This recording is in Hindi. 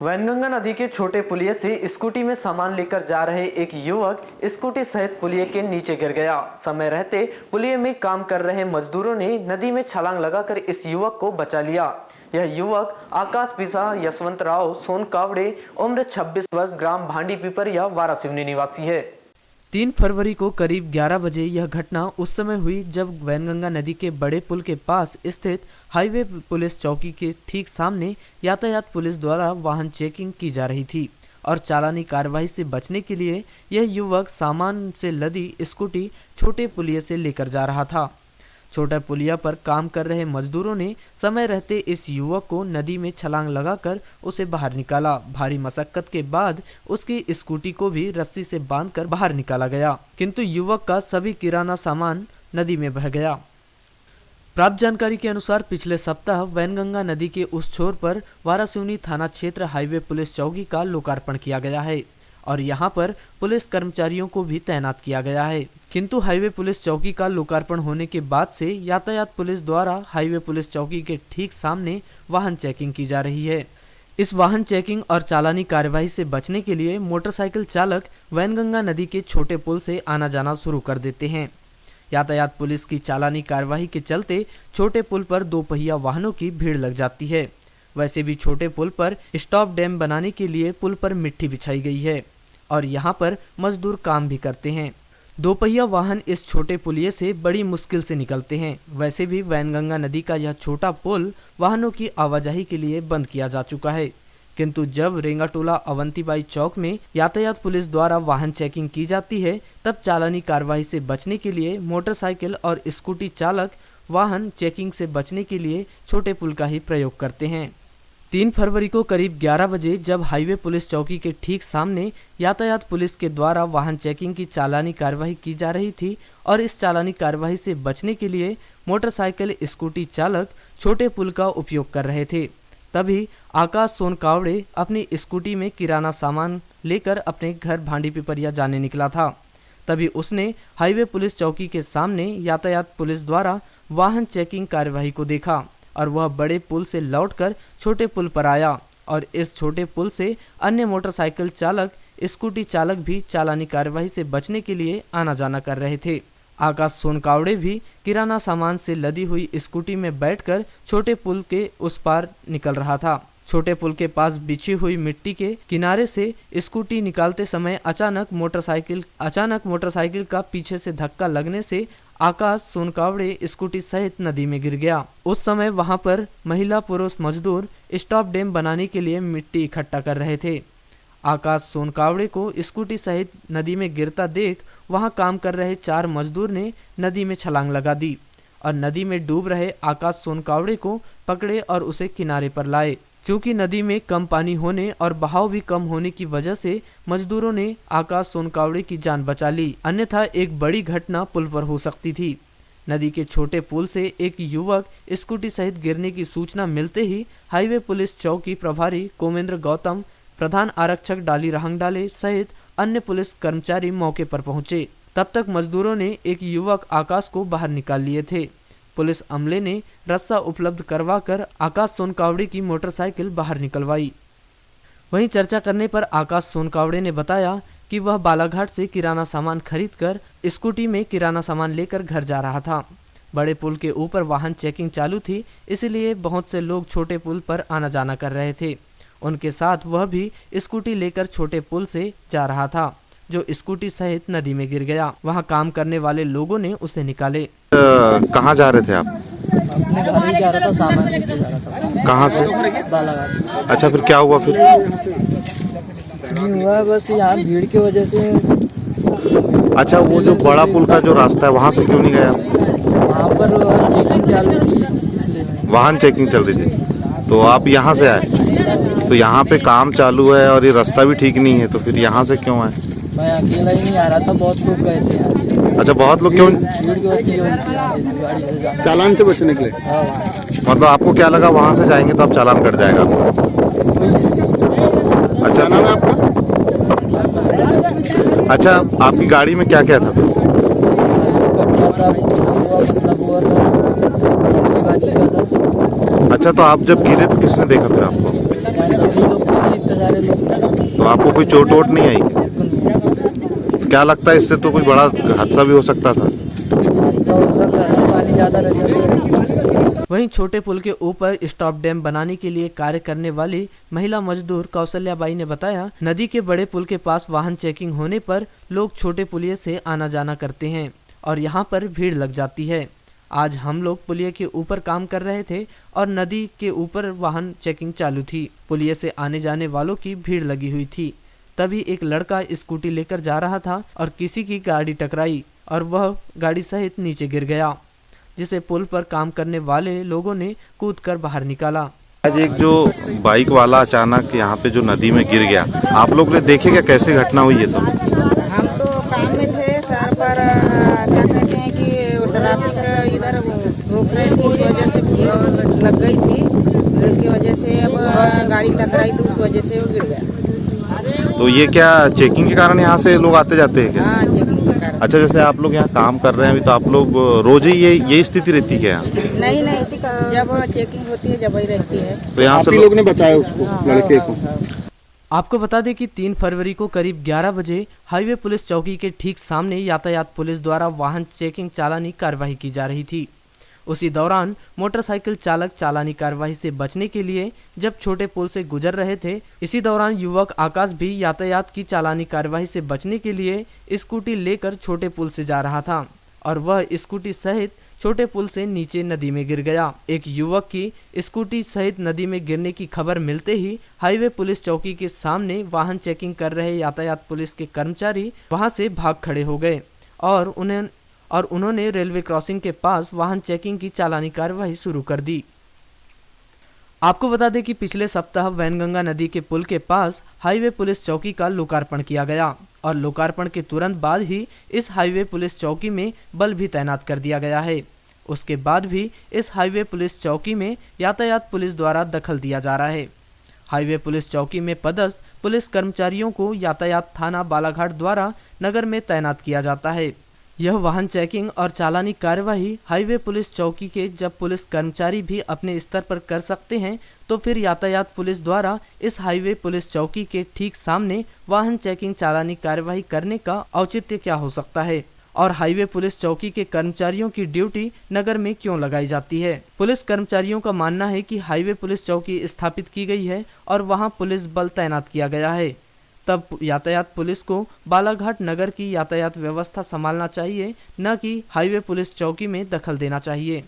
वैनगंगा नदी के छोटे पुलिये से स्कूटी में सामान लेकर जा रहे एक युवक स्कूटी सहित पुलिये के नीचे गिर गया। समय रहते पुलिये में काम कर रहे मजदूरों ने नदी में छलांग लगाकर इस युवक को बचा लिया। यह युवक आकाश पिसा यशवंत राव सोनकावड़े, उम्र 26 वर्ष, ग्राम भांडी पिपरिया, वारासिवनी निवासी है। 3 फरवरी को करीब 11 बजे यह घटना उस समय हुई जब वैनगंगा नदी के बड़े पुल के पास स्थित हाईवे पुलिस चौकी के ठीक सामने यातायात पुलिस द्वारा वाहन चेकिंग की जा रही थी और चालानी कार्रवाई से बचने के लिए यह युवक सामान से लदी स्कूटी छोटे पुलिये से लेकर जा रहा था। छोटा पुलिया पर काम कर रहे मजदूरों ने समय रहते इस युवक को नदी में छलांग लगाकर उसे बाहर निकाला। भारी मशक्कत के बाद उसकी स्कूटी को भी रस्सी से बांधकर बाहर निकाला गया, किंतु युवक का सभी किराना सामान नदी में बह गया। प्राप्त जानकारी के अनुसार पिछले सप्ताह वैनगंगा नदी के उस छोर पर वारासिवनी थाना क्षेत्र हाईवे पुलिस चौकी का लोकार्पण किया गया है और यहां पर पुलिस कर्मचारियों को भी तैनात किया गया है, किंतु हाईवे पुलिस चौकी का लोकार्पण होने के बाद से यातायात पुलिस द्वारा हाईवे पुलिस चौकी के ठीक सामने वाहन चेकिंग की जा रही है। इस वाहन चेकिंग और चालानी कार्यवाही से बचने के लिए मोटरसाइकिल चालक वैनगंगा नदी के छोटे पुल से आना जाना शुरू कर देते हैं। यातायात पुलिस की चालानी कार्यवाही के चलते छोटे पुल पर 2 पहिया वाहनों की भीड़ लग जाती है। वैसे भी छोटे पुल पर स्टॉप डैम बनाने के लिए पुल पर मिट्टी बिछाई गई है और यहाँ पर मजदूर काम भी करते हैं। 2 पहिया वाहन इस छोटे पुलिये से बड़ी मुश्किल से निकलते हैं। वैसे भी वैनगंगा नदी का यह छोटा पुल वाहनों की आवाजाही के लिए बंद किया जा चुका है, किंतु जब रेंगाटोला अवंतीबाई चौक में यातायात पुलिस द्वारा वाहन चेकिंग की जाती है तब चालानी कार्रवाई से बचने के लिए मोटरसाइकिल और स्कूटी चालक वाहन चेकिंग से बचने के लिए छोटे पुल का ही प्रयोग करते हैं। 3 फरवरी को करीब 11 बजे जब हाईवे पुलिस चौकी के ठीक सामने यातायात पुलिस के द्वारा वाहन चेकिंग की चालानी कार्यवाही की जा रही थी और इस चालानी कार्यवाही से बचने के लिए मोटरसाइकिल स्कूटी चालक छोटे पुल का उपयोग कर रहे थे, तभी आकाश सोनकावड़े अपनी स्कूटी में किराना सामान लेकर अपने घर भांडी पिपरिया जाने निकला था। तभी उसने हाईवे पुलिस चौकी के सामने यातायात पुलिस द्वारा वाहन चेकिंग कार्यवाही को देखा और वह बड़े पुल से लौटकर छोटे पुल पर आया और इस छोटे पुल से अन्य मोटरसाइकिल चालक, स्कूटी चालक भी चालानी कार्यवाही से बचने के लिए आना जाना कर रहे थे। आकाश सोनकावड़े भी किराना सामान से लदी हुई स्कूटी में बैठकर छोटे पुल के उस पार निकल रहा था। छोटे पुल के पास बिछी हुई मिट्टी के किनारे से स्कूटी निकालते समय अचानक मोटरसाइकिल का पीछे से धक्का लगने से आकाश सोनकावड़े स्कूटी सहित नदी में गिर गया। उस समय वहां पर महिला पुरुष मजदूर स्टॉप डैम बनाने के लिए मिट्टी इकट्ठा कर रहे थे। आकाश सोनकावड़े को स्कूटी सहित नदी में गिरता देख वहां काम कर रहे 4 मजदूर ने नदी में छलांग लगा दी और नदी में डूब रहे आकाश सोनकावड़े को पकड़े और उसे किनारे पर लाए। चूंकि नदी में कम पानी होने और बहाव भी कम होने की वजह से मजदूरों ने आकाश सोनकावड़े की जान बचा ली, अन्यथा एक बड़ी घटना पुल पर हो सकती थी। नदी के छोटे पुल से एक युवक स्कूटी सहित गिरने की सूचना मिलते ही हाईवे पुलिस चौकी प्रभारी कोमेंद्र गौतम, प्रधान आरक्षक डाली रहंगडाले सहित अन्य पुलिस कर्मचारी मौके पर पहुंचे। तब तक मजदूरों ने एक युवक आकाश को बाहर निकाल लिए थे। पुलिस अमले ने रस्सा उपलब्ध करवाकर आकाश सोनकावड़े की मोटरसाइकिल बाहर निकलवाई। वहीं चर्चा करने पर आकाश सोनकावड़े ने बताया कि वह बालाघाट से किराना सामान खरीदकर स्कूटी में किराना सामान लेकर घर जा रहा था। बड़े पुल के ऊपर वाहन चेकिंग चालू थी, इसलिए बहुत से लोग छोटे पुल पर आना जाना कर रहे थे। उनके साथ वह भी स्कूटी लेकर छोटे पुल से जा रहा था, जो स्कूटी सहित नदी में गिर गया। वहां काम करने वाले लोगों ने उसे निकाले। कहाँ जा रहे थे आप? अपने घर ही जा रहा था, सामान लेके जा रहा था। कहाँ से? बालाघाट। अच्छा, फिर क्या हुआ? फिर नहीं हुआ, बस यहाँ भीड़ की वजह से। अच्छा, वो जो बड़ा पुल का जो रास्ता है वहाँ से क्यों नहीं गया? वहाँ पर चेकिंग चालू थी, इसलिए वाहन चेकिंग चल रही थी, तो आप यहाँ से आए? तो यहाँ पे काम चालू है और ये रास्ता भी ठीक नहीं है, तो फिर यहाँ से क्यों आए? मैं अकेला ही नहीं आ रहा था, बहुत लोग गए थे यार। अच्छा, बहुत लोग क्यों? भीड़ की वजह से गाड़ी से जाना, चालान से बचने के लिए। हाँ। मतलब आपको क्या लगा वहाँ से जाएंगे तो आप चालान कट जाएगा? अच्छा, नाम है आपका? अच्छा, आपकी गाड़ी में क्या क्या था? अच्छा था, मतलब हुआ था, सब्जी भाजी का था। अच्छा, तो आप जब गिरे तो किसने देखा फिर आपको? सभी लोग बड़े लोग तो आपको कोई चोट वोट नहीं आई? बिल्कुल नहीं आए। क्या लगता है इससे तो कोई बड़ा हादसा भी हो सकता था? ऐसा हो सकता है, पानी ज़्यादा रहता है। वहीं छोटे पुल के ऊपर स्टॉप डैम बनाने के लिए कार्य करने वाली महिला मजदूर कौशल्याबाई ने बताया, नदी के बड़े पुल के पास वाहन चेकिंग होने पर लोग छोटे पुलिये से आना जाना करते हैं और यहां पर भीड़ लग जाती है। आज हम लोग पुलिये के ऊपर काम कर रहे थे और नदी के ऊपर वाहन चेकिंग चालू थी। पुलिये से आने जाने वालों की भीड़ लगी हुई थी। तभी एक लड़का स्कूटी लेकर जा रहा था और किसी की गाड़ी टकराई और वह गाड़ी सहित नीचे गिर गया, जिसे पुल पर काम करने वाले लोगों ने कूदकर बाहर निकाला। आज एक जो बाइक वाला अचानक यहाँ पे जो नदी में गिर गया, आप लोग ने देखे क्या कैसे घटना हुई है? तो हम तो काम में थे सर, पर क्या कहते हैं कि ट्रैफिक इधर रोक रहे थे, इस वजह से भीड़ लग गई थी। भीड़ की वजह से अब गाड़ी टकराई तो उस वजह से वो गिर गया। तो ये क्या चेकिंग के कारण यहाँ से लोग आते जाते हैं क्या? हाँ, चेकिंग के कारण। अच्छा, जैसे आप लोग यहाँ काम कर रहे हैं अभी, तो आप लोग रोज ही ये स्थिति रहती है यहाँ? नहीं, जब चेकिंग होती है जब ही रहती है। तो यहाँ से लोग ने बचाया उसको, लड़के को। आपको बता दें कि 3 फरवरी को करीब 11 बजे हाईवे पुलिस चौकी के ठीक सामने यातायात पुलिस द्वारा वाहन चेकिंग चालानी कार्रवाई की जा रही थी। उसी दौरान मोटरसाइकिल चालक चालानी कार्रवाई से बचने के लिए जब छोटे पुल से गुजर रहे थे, इसी दौरान युवक आकाश भी यातायात की चालानी कार्रवाई से बचने के लिए स्कूटी लेकर छोटे पुल से जा रहा था और वह स्कूटी सहित छोटे पुल से नीचे नदी में गिर गया। एक युवक की स्कूटी सहित नदी में गिरने की खबर मिलते ही हाईवे पुलिस चौकी के सामने वाहन चेकिंग कर रहे यातायात पुलिस के कर्मचारी वहां से भाग खड़े हो गए और उन्होंने रेलवे क्रॉसिंग के पास वाहन चेकिंग की चालानी कार्रवाई शुरू कर दी। आपको बता दें कि पिछले सप्ताह वैनगंगा नदी के पुल के पास हाईवे पुलिस चौकी का लोकार्पण किया गया और लोकार्पण के तुरंत बाद ही इस हाईवे पुलिस चौकी में बल भी तैनात कर दिया गया है। उसके बाद भी इस हाईवे पुलिस चौकी में यातायात पुलिस द्वारा दखल दिया जा रहा है। हाईवे पुलिस चौकी में पदस्थ पुलिस कर्मचारियों को यातायात थाना बालाघाट द्वारा नगर में तैनात किया जाता है। यह वाहन चेकिंग और चालानी कार्यवाही हाईवे पुलिस चौकी के जब पुलिस कर्मचारी भी अपने स्तर पर कर सकते हैं, तो फिर यातायात पुलिस द्वारा इस हाईवे पुलिस चौकी के ठीक सामने वाहन चेकिंग चालानी कार्यवाही करने का औचित्य क्या हो सकता है और हाईवे पुलिस चौकी के कर्मचारियों की ड्यूटी नगर में क्यों लगाई जाती है। पुलिस कर्मचारियों का मानना है कि हाईवे पुलिस चौकी स्थापित की गई है और वहां पुलिस बल तैनात किया गया है, तब यातायात पुलिस को बालाघाट नगर की यातायात व्यवस्था संभालना चाहिए, न कि हाईवे पुलिस चौकी में दखल देना चाहिए।